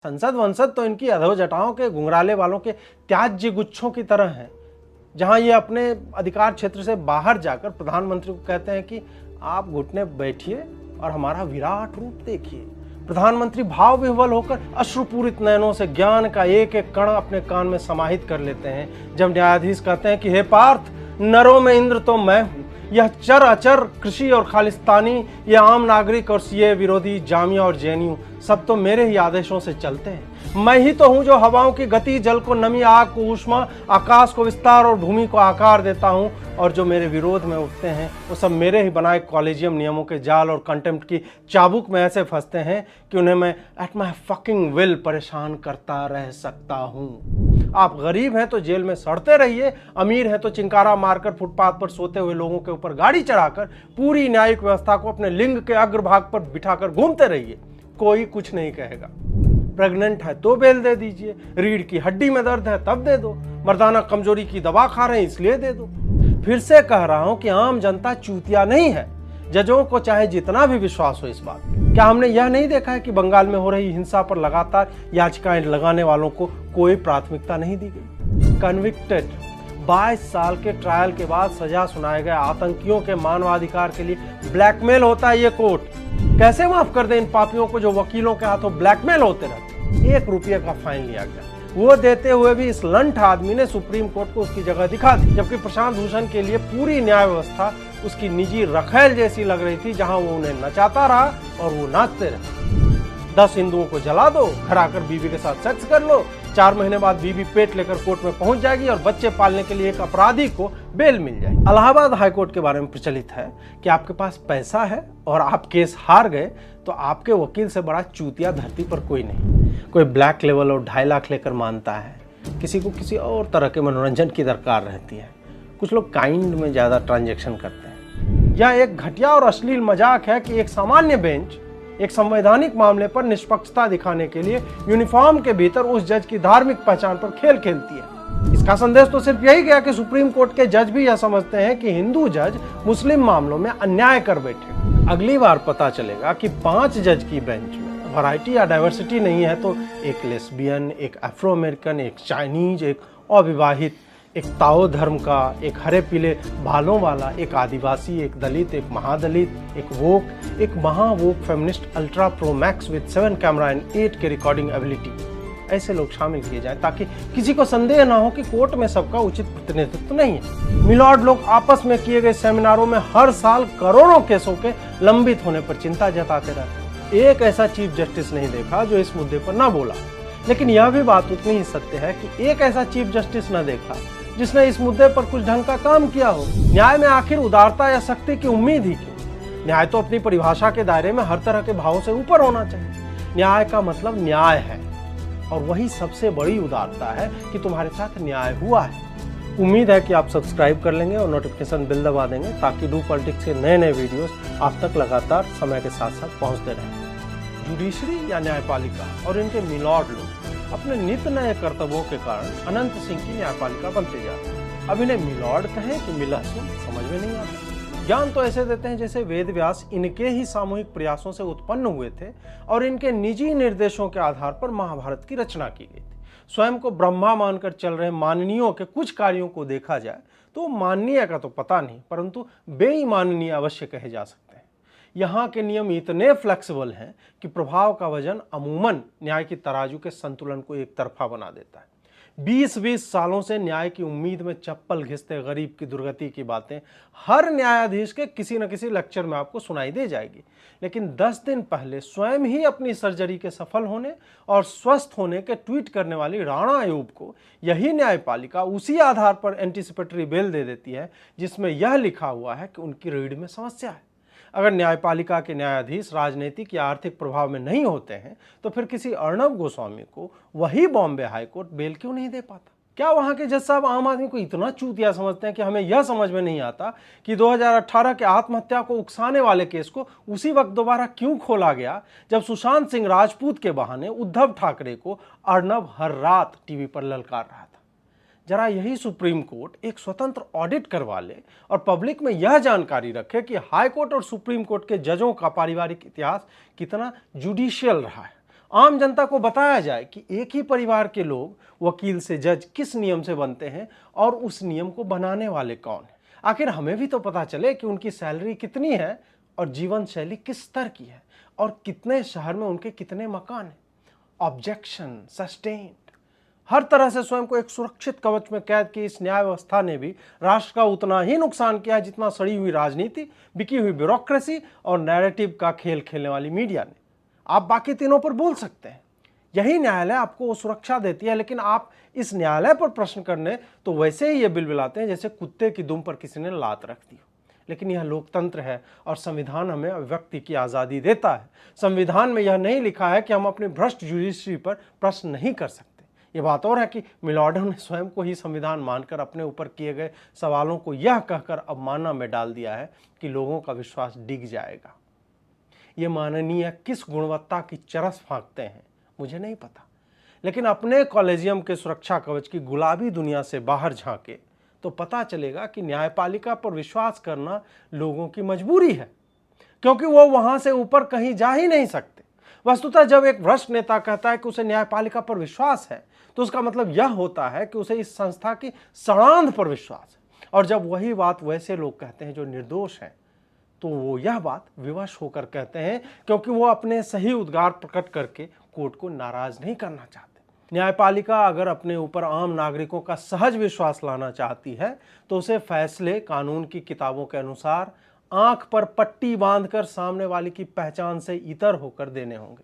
संसद वंसद तो इनकी अधोजटाओं के घुंघराले वालों के त्याज्य गुच्छों की तरह हैं, जहां ये अपने अधिकार क्षेत्र से बाहर जाकर प्रधानमंत्री को कहते हैं कि आप घुटने बैठिए और हमारा विराट रूप देखिए। प्रधानमंत्री भाव विह्वल होकर अश्रुपूरित नयनों से ज्ञान का एक एक कण अपने कान में समाहित कर लेते हैं जब न्यायाधीश कहते हैं कि हे पार्थ, नरों में इंद्र तो मैं हूं, यह चर अचर कृषि और खालिस्तानी, ये आम नागरिक और सीए विरोधी, जामिया और जेएनयू सब तो मेरे ही आदेशों से चलते हैं। मैं ही तो हूं जो हवाओं की गति, जल को नमी, आग को ऊष्मा, आकाश को विस्तार और भूमि को आकार देता हूं, और जो मेरे विरोध में उठते हैं वो सब मेरे ही बनाए कॉलेजियम नियमों के जाल और कंटेम्प्ट की चाबुक में ऐसे फंसते हैं कि उन्हें मैं एट माई फकिंग विल परेशान करता रह सकता हूं। आप गरीब हैं तो जेल में सड़ते रहिए, अमीर हैं तो चिंकारा मारकर फुटपाथ पर सोते हुए लोगों के ऊपर गाड़ी चढ़ाकर पूरी न्यायिक व्यवस्था को अपने लिंग के अग्रभाग पर बिठाकर घूमते रहिए, कोई कुछ नहीं कहेगा। प्रेग्नेंट है तो बेल दे दीजिए, रीढ़ की हड्डी में दर्द है तब दे दो, मर्दाना कमजोरी की दवा खा रहे हैं इसलिए दे दो। फिर से कह रहा हूं कि आम जनता चूतिया नहीं है, जजों को चाहे जितना भी विश्वास हो इस बात। क्या हमने यह नहीं देखा है कि बंगाल में हो रही हिंसा पर लगातार याचिकाएं लगाने वालों को कोई प्राथमिकता नहीं दी गई? कन्विक्टेड 22 साल के ट्रायल के बाद सजा सुनाए गए आतंकियों के मानवाधिकार के लिए ब्लैकमेल होता है ये कोर्ट। कैसे माफ कर दे इन पापियों को जो वकीलों के हाथों ब्लैकमेल होते रहते। 1 रुपये का फाइन लिया गया, वो देते हुए भी इस लंठ आदमी ने सुप्रीम कोर्ट को उसकी जगह दिखा दी, जबकि प्रशांत भूषण के लिए पूरी न्याय व्यवस्था उसकी निजी रखेल जैसी लग रही थी, जहां वो उन्हें नचाता रहा और वो नाचते रहे। 10 हिंदुओं को जला दो, घर आकर बीवी के साथ सेक्स कर लो, 4 महीने बाद बीवी पेट लेकर कोर्ट में पहुंच जाएगी और बच्चे पालने के लिए एक अपराधी को बेल मिल जाएगी। इलाहाबाद हाईकोर्ट के बारे में प्रचलित है कि आपके पास पैसा है और आप केस हार गए तो आपके वकील से बड़ा चूतिया धरती पर कोई नहीं। कोई ब्लैक लेवल और 2.5 लाख लेकर मानता है, किसी को किसी और तरह के मनोरंजन की दरकार रहती है, कुछ लोग काइंड में ज़्यादा ट्रांजैक्शन करते हैं। यह एक घटिया और अश्लील मजाक है कि एक सामान्य बेंच एक संवैधानिक मामले पर निष्पक्षता दिखाने के लिए यूनिफॉर्म के भीतर उस जज की धार्मिक पहचान पर खेल खेलती है। इसका संदेश तो सिर्फ यही गया कि सुप्रीम कोर्ट के जज भी यह समझते हैं कि हिंदू जज मुस्लिम मामलों में अन्याय कर बैठे। अगली बार पता चलेगा कि 5 जज की बेंच में वैरायटी या डाइवर्सिटी नहीं है तो एक लेस्बियन, एक अफ्रो अमेरिकन, एक चाइनीज, एक अविवाहित, एक ताओ धर्म का, एक हरे पीले बालों वाला, एक आदिवासी, एक दलित, एक महादलित, एक महावोक feminist ultra pro max with 7 camera and 8 K recording ability, ऐसे लोग शामिल किए जाएं ताकि किसी को संदेह ना हो कि कोर्ट में सबका उचित प्रतिनिधित्व नहीं है। मिलॉर्ड लोग आपस में किए गए सेमिनारों में हर साल करोड़ों केसों के लंबित होने पर चिंता जताते रहते हैं। एक ऐसा चीफ जस्टिस नहीं देखा जो इस मुद्दे पर ना बोला, लेकिन यह भी बात उतनी ही सत्य है कि एक ऐसा चीफ जस्टिस न देखा जिसने इस मुद्दे पर कुछ ढंग का काम किया हो। न्याय में आखिर उदारता या सख्ती की उम्मीद ही क्यों? न्याय तो अपनी परिभाषा के दायरे में हर तरह के भावों से ऊपर होना चाहिए। न्याय का मतलब न्याय है और वही सबसे बड़ी उदारता है कि तुम्हारे साथ न्याय हुआ है। उम्मीद है कि आप सब्सक्राइब कर लेंगे और नोटिफिकेशन बिल दबा देंगे ताकि डू पॉलिटिक्स के नए नए वीडियोस आप तक लगातार समय के साथ साथ पहुंचते रहें। जुडिशरी या न्यायपालिका और इनके मिलॉर्ड लोग अपने नित नए कर्तव्यों के कारण अनंत सिंह की न्यायपालिका बनते जाते हैं। अब इन्हें मिलॉर्ड कहें कि मिलहसुन समझ में नहीं आता। ज्ञान तो ऐसे देते हैं जैसे वेद व्यास इनके ही सामूहिक प्रयासों से उत्पन्न हुए थे और इनके निजी निर्देशों के आधार पर महाभारत की रचना की गई थी। स्वयं को ब्रह्मा मानकर चल रहे माननीयों के कुछ कार्यों को देखा जाए तो माननीय का तो पता नहीं, परंतु बेईमाननीय अवश्य कहे जा सकते हैं। यहाँ के नियम इतने फ्लेक्सिबल हैं कि प्रभाव का वजन अमूमन न्याय की तराजू के संतुलन को एक तरफा बना देता है। 20-20 सालों से न्याय की उम्मीद में चप्पल घिसते गरीब की दुर्गति की बातें हर न्यायाधीश के किसी न किसी लेक्चर में आपको सुनाई दे जाएगी, लेकिन 10 दिन पहले स्वयं ही अपनी सर्जरी के सफल होने और स्वस्थ होने के ट्वीट करने वाली राणा अयूब को यही न्यायपालिका उसी आधार पर एंटीसिपेटरी बेल दे देती है जिसमें यह लिखा हुआ है कि उनकी रीढ़ में समस्या है। अगर न्यायपालिका के न्यायाधीश राजनीतिक या आर्थिक प्रभाव में नहीं होते हैं तो फिर किसी अर्णब गोस्वामी को वही बॉम्बे हाईकोर्ट बेल क्यों नहीं दे पाता? क्या वहां के जज साहब आम आदमी को इतना चूतिया समझते हैं कि हमें यह समझ में नहीं आता कि 2018 के आत्महत्या को उकसाने वाले केस को उसी वक्त दोबारा क्यों खोला गया जब सुशांत सिंह राजपूत के बहाने उद्धव ठाकरे को अर्णब हर रात टीवी पर ललकार रहा था? जरा यही सुप्रीम कोर्ट एक स्वतंत्र ऑडिट करवा ले और पब्लिक में यह जानकारी रखे कि हाई कोर्ट और सुप्रीम कोर्ट के जजों का पारिवारिक इतिहास कितना जुडिशियल रहा है, आम जनता को बताया जाए कि एक ही परिवार के लोग वकील से जज किस नियम से बनते हैं और उस नियम को बनाने वाले कौन हैं। आखिर हमें भी तो पता चले कि उनकी सैलरी कितनी है और जीवन शैली किस स्तर की है और कितने शहर में उनके कितने मकान हैं। Objection sustained. हर तरह से स्वयं को एक सुरक्षित कवच में कैद की इस न्याय व्यवस्था ने भी राष्ट्र का उतना ही नुकसान किया जितना सड़ी हुई राजनीति, बिकी हुई ब्यूरोक्रेसी और नैरेटिव का खेल खेलने वाली मीडिया ने। आप बाकी तीनों पर बोल सकते हैं, यही न्यायालय आपको सुरक्षा देती है, लेकिन आप इस न्यायालय पर प्रश्न करने तो वैसे ही ये बिलबिलाते हैं जैसे कुत्ते की दुम पर किसी ने लात रख दी हो। लेकिन यह लोकतंत्र है और संविधान हमें अभिव्यक्ति की आज़ादी देता है। संविधान में यह नहीं लिखा है कि हम अपनी भ्रष्ट जुडिशरी पर प्रश्न नहीं कर सकते। ये बात और है कि मिलॉर्डो ने स्वयं को ही संविधान मानकर अपने ऊपर किए गए सवालों को यह कहकर अवमानना में डाल दिया है कि लोगों का विश्वास डिग जाएगा। ये माननीय किस गुणवत्ता की चरस फांकते हैं मुझे नहीं पता, लेकिन अपने कॉलेजियम के सुरक्षा कवच की गुलाबी दुनिया से बाहर झांके तो पता चलेगा कि न्यायपालिका पर विश्वास करना लोगों की मजबूरी है, क्योंकि वो वहां से ऊपर कहीं जा ही नहीं सकते। वस्तुतः जब एक भ्रष्ट नेता कहता है कि उसे न्यायपालिका पर विश्वास है तो उसका मतलब यह होता है कि उसे इस संस्था की सड़ांध पर विश्वास है। और जब वही बात वैसे लोग कहते हैं जो निर्दोष हैं तो वो यह बात विवश होकर कहते हैं, क्योंकि वो अपने सही उद्गार प्रकट करके कोर्ट को नाराज नहीं करना चाहते। न्यायपालिका अगर अपने ऊपर आम नागरिकों का सहज विश्वास लाना चाहती है तो उसे फैसले कानून की किताबों के अनुसार आंख पर पट्टी बांधकर सामने वाले की पहचान से इतर होकर देने होंगे।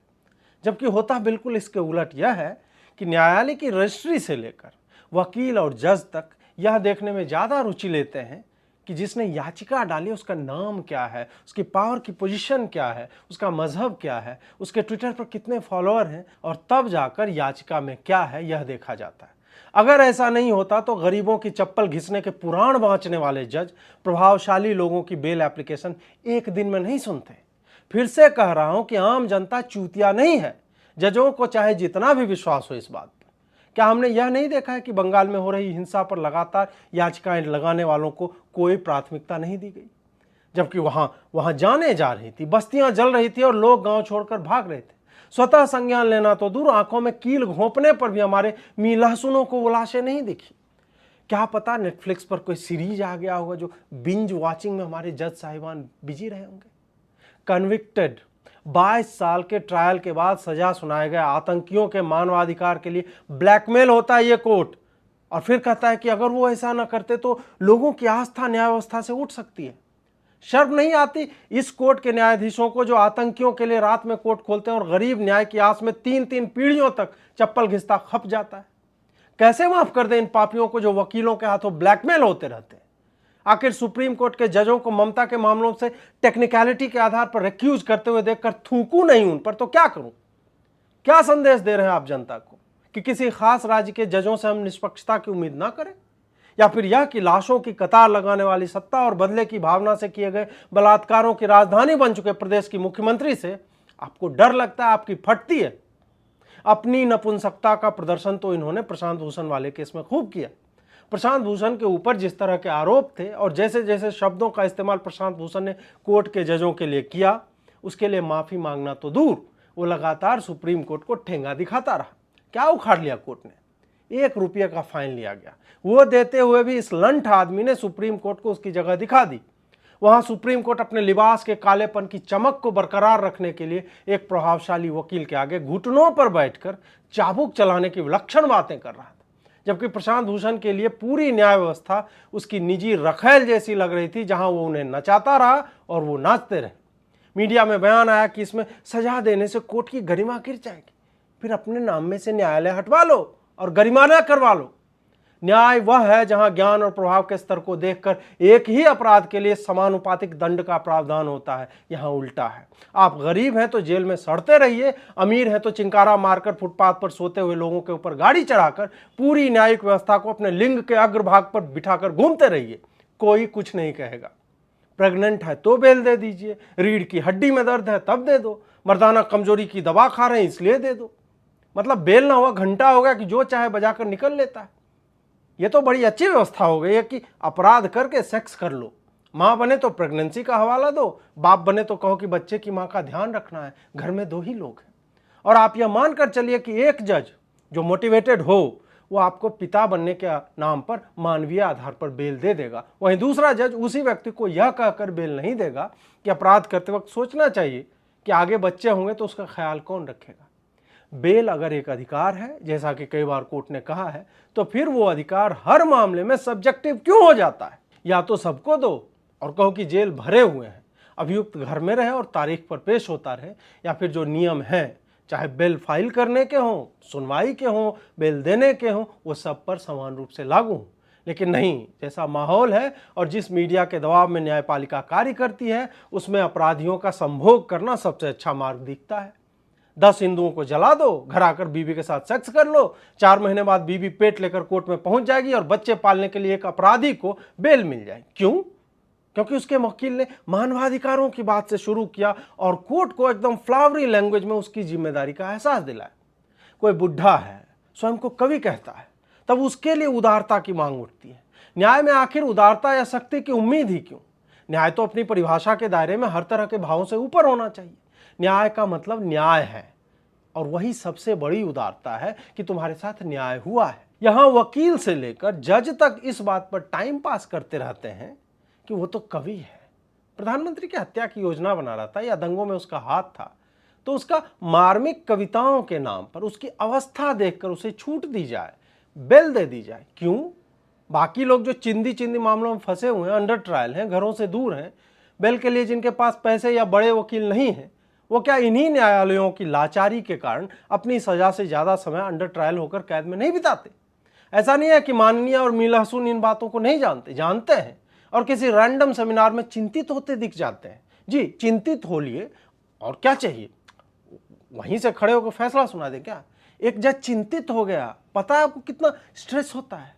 जबकि होता बिल्कुल इसके उलट यह है कि न्यायालय की रजिस्ट्री से लेकर वकील और जज तक यह देखने में ज़्यादा रुचि लेते हैं कि जिसने याचिका डाली उसका नाम क्या है, उसकी पावर की पोजीशन क्या है, उसका मजहब क्या है, उसके ट्विटर पर कितने फॉलोअर हैं, और तब जाकर याचिका में क्या है यह देखा जाता है। अगर ऐसा नहीं होता तो गरीबों की चप्पल घिसने के पुराण बाँचने वाले जज प्रभावशाली लोगों की बेल एप्लीकेशन एक दिन में नहीं सुनते। फिर से कह रहा हूं कि आम जनता चूतिया नहीं है, जजों को चाहे जितना भी विश्वास हो इस बात पर। क्या हमने यह नहीं देखा है कि बंगाल में हो रही हिंसा पर लगातार याचिकाएं लगाने वालों को कोई प्राथमिकता नहीं दी गई, जबकि वहां जाने जा रही थी, बस्तियां जल रही थी और लोग गांव छोड़कर भाग रहे थे। स्वतः संज्ञान लेना तो दूर, आंखों में कील घोंपने पर भी हमारे मी लहसुनों को वो लाशें नहीं दिखी। क्या पता नेटफ्लिक्स पर कोई सीरीज आ गया होगा जो बिंज वॉचिंग में हमारे जज साहिबान बिजी रहे होंगे। कन्विक्टेड 22 साल के ट्रायल के बाद सजा सुनाए गए आतंकियों के मानवाधिकार के लिए ब्लैकमेल होता है ये कोर्ट, और फिर कहता है कि अगर वो ऐसा ना करते तो लोगों की आस्था न्याय व्यवस्था से उठ सकती है। शर्म नहीं आती इस कोर्ट के न्यायाधीशों को जो आतंकियों के लिए रात में कोर्ट खोलते हैं और गरीब न्याय की आस में 3-3 पीढ़ियों तक चप्पल घिसता खप जाता है। कैसे माफ कर दें इन पापियों को जो वकीलों के हाथों ब्लैकमेल होते रहते हैं। आखिर सुप्रीम कोर्ट के जजों को ममता के मामलों से टेक्निकलिटी के आधार पर रिक्यूज करते हुए देखकर थूकूं नहीं उन पर तो क्या करूं। क्या संदेश दे रहे हैं आप जनता को कि किसी खास राज्य के जजों से हम निष्पक्षता की उम्मीद ना करें, या फिर यह कि लाशों की कतार लगाने वाली सत्ता और बदले की भावना से किए गए बलात्कारों की राजधानी बन चुके प्रदेश की मुख्यमंत्री से आपको डर लगता है, आपकी फटती है। अपनी नपुंसकता का प्रदर्शन तो इन्होंने प्रशांत भूषण वाले केस में खूब किया। प्रशांत भूषण के ऊपर जिस तरह के आरोप थे और जैसे जैसे शब्दों का इस्तेमाल प्रशांत भूषण ने कोर्ट के जजों के लिए किया, उसके लिए माफी मांगना तो दूर, वो लगातार सुप्रीम कोर्ट को ठेंगा दिखाता रहा। क्या उखाड़ लिया कोर्ट ने? 1 रुपये का फाइन लिया गया। वो देते हुए भी इस लंठ आदमी ने सुप्रीम कोर्ट को उसकी जगह दिखा दी। वहां सुप्रीम कोर्ट अपने लिबास के कालेपन की चमक को बरकरार रखने के लिए एक प्रभावशाली वकील के आगे घुटनों पर बैठकर चाबुक चलाने की विलक्षण बातें कर रहा था, जबकि प्रशांत भूषण के लिए पूरी न्याय व्यवस्था उसकी निजी रखैल जैसी लग रही थी, जहां वो उन्हें नचाता रहा और वो नाचते रहे। मीडिया में बयान आया कि इसमें सजा देने से कोर्ट की गरिमा गिर जाएगी, फिर अपने नाम में से न्यायालय हटवा लो और गरिमाना करवा लो। न्याय वह है जहां ज्ञान और प्रभाव के स्तर को देखकर एक ही अपराध के लिए समानुपातिक दंड का प्रावधान होता है। यहां उल्टा है। आप गरीब हैं तो जेल में सड़ते रहिए, अमीर हैं तो चिंकारा मारकर फुटपाथ पर सोते हुए लोगों के ऊपर गाड़ी चढ़ाकर पूरी न्यायिक व्यवस्था को अपने लिंग के अग्रभाग पर बिठाकर घूमते रहिए, कोई कुछ नहीं कहेगा। प्रेग्नेंट है तो बेल दे दीजिए, रीढ़ की हड्डी में दर्द है तब दे दो, मर्दाना कमजोरी की दवा खा रहे हैं इसलिए दे दो। मतलब बेल ना हुआ घंटा हो गया कि जो चाहे बजाकर निकल लेता है। ये तो बड़ी अच्छी व्यवस्था हो गई है कि अपराध करके सेक्स कर लो, माँ बने तो प्रेगनेंसी का हवाला दो, बाप बने तो कहो कि बच्चे की माँ का ध्यान रखना है, घर में 2 ही लोग हैं। और आप यह मानकर चलिए कि एक जज जो मोटिवेटेड हो वो आपको पिता बनने के नाम पर मानवीय आधार पर बेल दे देगा, वहीं दूसरा जज उसी व्यक्ति को यह कहकर बेल नहीं देगा कि अपराध करते वक्त सोचना चाहिए कि आगे बच्चे होंगे तो उसका ख्याल कौन रखेगा। बेल अगर एक अधिकार है, जैसा कि कई बार कोर्ट ने कहा है, तो फिर वो अधिकार हर मामले में सब्जेक्टिव क्यों हो जाता है? या तो सबको दो और कहो कि जेल भरे हुए हैं, अभियुक्त घर में रहे और तारीख पर पेश होता रहे, या फिर जो नियम हैं, चाहे बेल फाइल करने के हों, सुनवाई के हों, बेल देने के हों, वो सब पर समान रूप से लागू हों। लेकिन नहीं, जैसा माहौल है और जिस मीडिया के दबाव में न्यायपालिका कार्य करती है, उसमें अपराधियों का संभोग करना सबसे अच्छा मार्ग दिखता है। 10 हिंदुओं को जला दो, घर आकर बीवी के साथ सेक्स कर लो, 4 महीने बाद बीवी पेट लेकर कोर्ट में पहुंच जाएगी और बच्चे पालने के लिए एक अपराधी को बेल मिल जाएगी। क्यों? क्योंकि उसके वकील ने मानवाधिकारों की बात से शुरू किया और कोर्ट को एकदम फ्लावरी लैंग्वेज में उसकी जिम्मेदारी का एहसास दिलाया। कोई बुढ़ा है, स्वयं को कवि कहता है, तब उसके लिए उदारता की मांग उठती है। न्याय में आखिर उदारता या शक्ति की उम्मीद ही क्यों? न्याय तो अपनी परिभाषा के दायरे में हर तरह के भावों से ऊपर होना चाहिए। न्याय का मतलब न्याय है, और वही सबसे बड़ी उदारता है कि तुम्हारे साथ न्याय हुआ है। यहां वकील से लेकर जज तक इस बात पर टाइम पास करते रहते हैं कि वो तो कवि है, प्रधानमंत्री की हत्या की योजना बना रहा था या दंगों में उसका हाथ था, तो उसका मार्मिक कविताओं के नाम पर उसकी अवस्था देखकर उसे छूट दी जाए, बेल दे दी जाए। क्यों? बाकी लोग जो चिंदी चिंदी मामलों में फंसे हुए हैं, अंडर ट्रायल हैं, घरों से दूर हैं, बेल के लिए जिनके पास पैसे या बड़े वकील नहीं हैं, वो क्या इन्हीं न्यायालयों की लाचारी के कारण अपनी सजा से ज्यादा समय अंडर ट्रायल होकर कैद में नहीं बिताते? ऐसा नहीं है कि माननीय और मीलासुन इन बातों को नहीं जानते, जानते हैं, और किसी रैंडम सेमिनार में चिंतित होते दिख जाते हैं। जी, चिंतित हो लिए, और क्या चाहिए? वहीं से खड़े होकर फैसला सुना दे क्या? एक जज चिंतित हो गया, पता है आपको कितना स्ट्रेस होता है?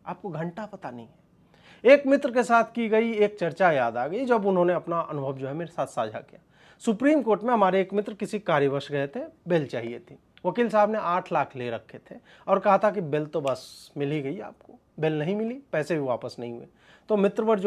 आपको घंटा पता नहीं है। एक मित्र के साथ की गई एक चर्चा याद आ गई जब उन्होंने अपना अनुभव जो है मेरे साथ साझा किया। सुप्रीम कोर्ट में हमारे एक मित्र किसी कार्यवश गए थे, बेल चाहिए थी। वकील साहब ने 8 लाख ले रखे थे और कहा था कि बेल तो बस मिल ही गई आपको। बेल नहीं मिली, पैसे भी वापस नहीं हुए। तो मित्रवर